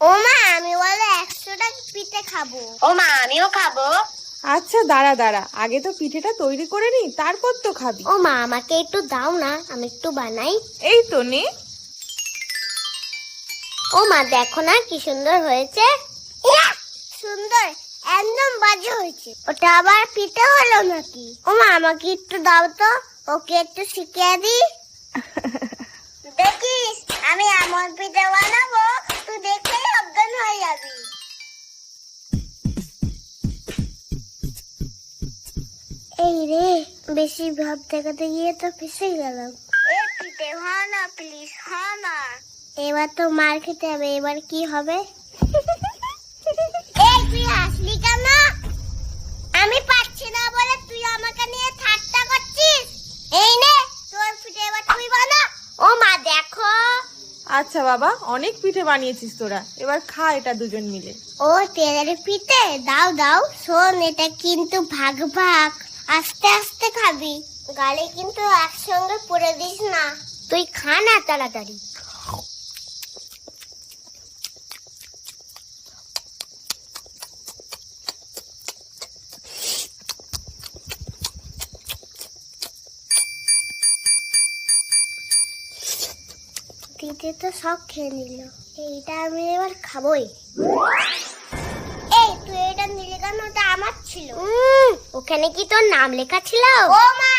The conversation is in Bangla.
ও মা, আমি বলে 100টা পিঠে খাবো। ও মা, আমিও খাবো। আচ্ছা দাঁড়া দাঁড়া, আগে তো পিঠেটা তৈরি করে নি, তারপর তো খাবি। ও মা, আমাকে একটু দাও না, আমি একটু বানাই। এই তো নে। ও মা, দেখো না কি সুন্দর হয়েছে। ইয়া! সুন্দর, একদম বাজে হয়েছে। ওটা আবার পিঠে হলো নাকি? ও মা, আমাকে একটু দাও তো, ওকে একটু শিখিয়ে দিই। দেখিস, আমি এমন পিঠে বানাবো, তুই দেখলেই অজ্ঞান হয়ে যাবি। এই রে, বেশি ভাব দেখাতে গিয়ে তো ফেসে গেলাম। এই পিঠে হয় না, প্লিজ হয় না। এবার তো মার খেতে হবে, এবার কি হবে? এই তুই আসলি কেন? আমি পাচ্ছি না বলে তুই আমাকে নিয়ে ঠাট্টা করছিস। এই নে তোর পিঠে, এবার তুই বানা। ও মা দেখো। আচ্ছা বাবা, অনেক পিঠে বানিয়েছিস তোরা, এবার খা এটা দুজন মিলে। ও তেলের পিঠে, দাও দাও। শোন, এটা কিন্তু ভাগ ভাগ, আস্তে আস্তে খাবি, গালে কিন্তু একসঙ্গে পড়ে দিস না। তুই খা না তাড়াতাড়ি। দিদি তো সব খেয়ে নিল, এইটা আমি এবার খাবোই। এই তুই এটা নিলে কেন? ওটা আমার ছিল। ওখানে কি তোর নাম লেখা ছিল? ও মা